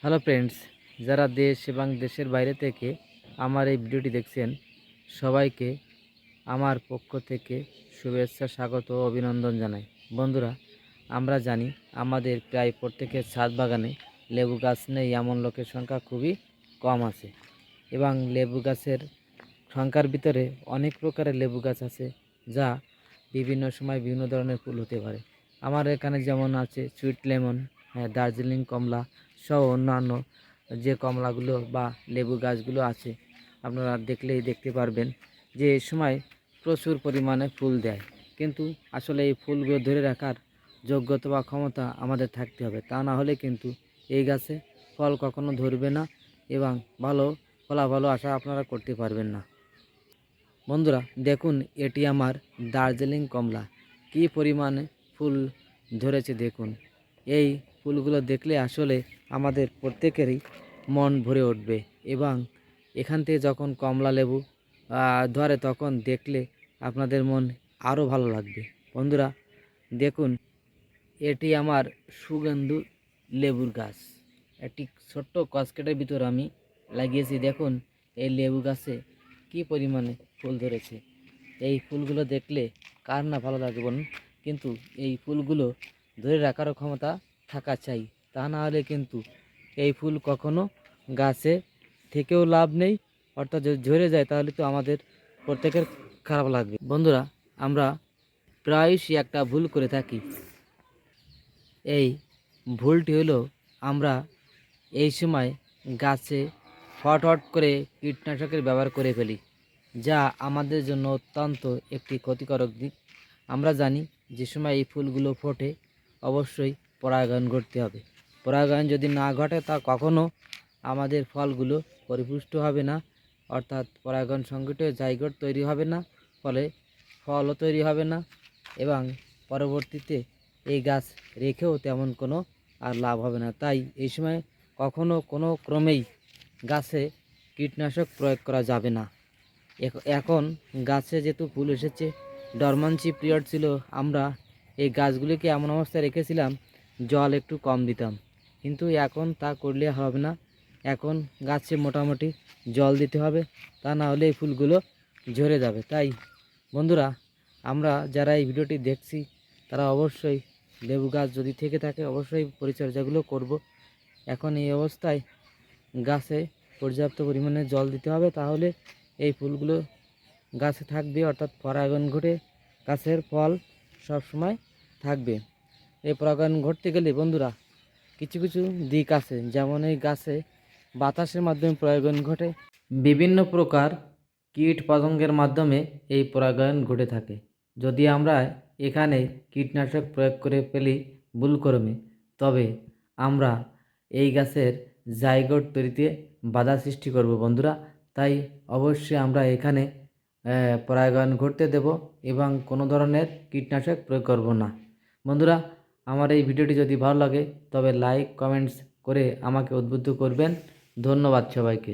Hello friends, যারা দেশ এবং দেশের বাইরে থেকে আমার এই ভিডিওটি দেখছেন, সবাইকে আমার পক্ষ থেকে শুভেচ্ছা, স্বাগত ও অভিনন্দন জানাই। বন্ধুরা, আমরা জানি আমাদের প্রায় প্রত্যেকের ছাদ বাগানে লেবু গাছ নেই এমন লোকের সংখ্যা খুবই কম আছে, এবং লেবু গাছের সংখ্যার ভিতরে অনেক প্রকারের লেবু গাছ আছে, যা বিভিন্ন সময় বিভিন্ন ধরনের ফুল হতে পারে। আমার এখানে যেমন আছে সুইট লেমন, দার্জিলিং কমলা সহ অন্যান্য যে কমলাগুলো বা লেবু গাছগুলো আছে, আপনারা দেখলেই দেখতে পারবেন যে এই সময় প্রচুর পরিমাণে ফুল দেয়। কিন্তু আসলে এই ফুলগুলো ধরে রাখার যোগ্যতা বা ক্ষমতা আমাদের থাকতে হবে, তা না হলে কিন্তু এই গাছে ফল কখনো ধরবে না এবং ভালো ফলাফলও আশা আপনারা করতে পারবেন না। বন্ধুরা দেখুন, এটি আমার দার্জিলিং কমলা, কী পরিমাণে ফুল ধরেছে দেখুন। এই ফুলগুলো দেখলে আসলে আমাদের প্রত্যেকেরই মন ভরে উঠবে, এবং এখান থেকে যখন কমলা লেবু ধরে তখন দেখলে আপনাদের মন আরও ভালো লাগবে। বন্ধুরা দেখুন, এটি আমার সুগন্ধু লেবুর গাছ, একটি ছোট্ট কসকেটের ভিতর আমি লাগিয়েছি। দেখুন এই লেবু গাছে কি পরিমাণে ফুল ধরেছে। এই ফুলগুলো দেখলে কার না ভালো লাগে বলুন, কিন্তু এই ফুলগুলো ধরে রাখারও ক্ষমতা থাকা চাই, তা না হলে কিন্তু এই ফুল কখনো গাছে থেকেও লাভ নেই, অর্থাৎ যদি ঝরে যায় তাহলে তো আমাদের প্রত্যেকের খারাপ লাগবে। বন্ধুরা, আমরা প্রায়শই একটা ভুল করে থাকি। এই ভুলটি হলো আমরা এই সময় গাছে হট করে কীটনাশকের ব্যবহার করে ফেলি, যা আমাদের জন্য অত্যন্ত একটি ক্ষতিকারক দিক। আমরা জানি যে সময় এই ফুলগুলো ফোটে অবশ্যই পরাগায়ন ঘটতে হবে। পরাগায়ন যদি না ঘটে তা কখনো আমাদের ফলগুলো পরিপুষ্ট হবে না, অর্থাৎ পরাগায়ন সংঘটিত জাইগোট তৈরি হবে না, ফলে ফলও তৈরি হবে না, এবং পরবর্তীতে এই গাছ রেখেও তেমন কোনো আর লাভ হবে না। তাই এই সময় কখনো কোনো ক্রমেই গাছে কীটনাশক প্রয়োগ করা যাবে না। এখন গাছে যেহেতু ফুল এসেছে, ডরমান্সি পিরিয়ড ছিল, আমরা এই গাছগুলিকে এমন অবস্থায় রেখেছিলাম জল একটু কম দিতাম, কিন্তু এখন তা করলে হবে না। এখন গাছে মোটামুটি জল দিতে হবে, তা না হলে এই ফুলগুলো ঝরে যাবে। তাই বন্ধুরা, আমরা যারা এই ভিডিওটি দেখছি তারা অবশ্যই লেবু গাছ যদি থেকে থাকে অবশ্যই পরিচর্যাগুলো করব। এখন এই অবস্থায় গাছে পর্যাপ্ত পরিমাণে জল দিতে হবে, তাহলে এই ফুলগুলো গাছে থাকবে, অর্থাৎ পরাগায়ন ঘটে গাছের ফল সবসময় থাকবে। এই পরাগায়ন ঘটতে গেলে বন্ধুরা কিছু কিছু দিক আছে, যেমন এই গাছে বাতাসের মাধ্যমে পরাগায়ন ঘটে, বিভিন্ন প্রকার কীট পতঙ্গের মাধ্যমে এই পরাগায়ন ঘটে থাকে। যদি আমরা এখানে কীটনাশক প্রয়োগ করে ফেলি ভুলক্রমে, তবে আমরা এই গাছের জাইগোট তৈরিতে বাধা সৃষ্টি করব বন্ধুরা। তাই অবশ্যই আমরা এখানে পরাগায়ন ঘটতে দেব এবং কোনো ধরনের কীটনাশক প্রয়োগ করব না। বন্ধুরা, আমার এই ভিডিওটি যদি ভালো লাগে তবে লাইক কমেন্টস করে আমাকে উদ্বুদ্ধ করবেন। ধন্যবাদ সবাইকে।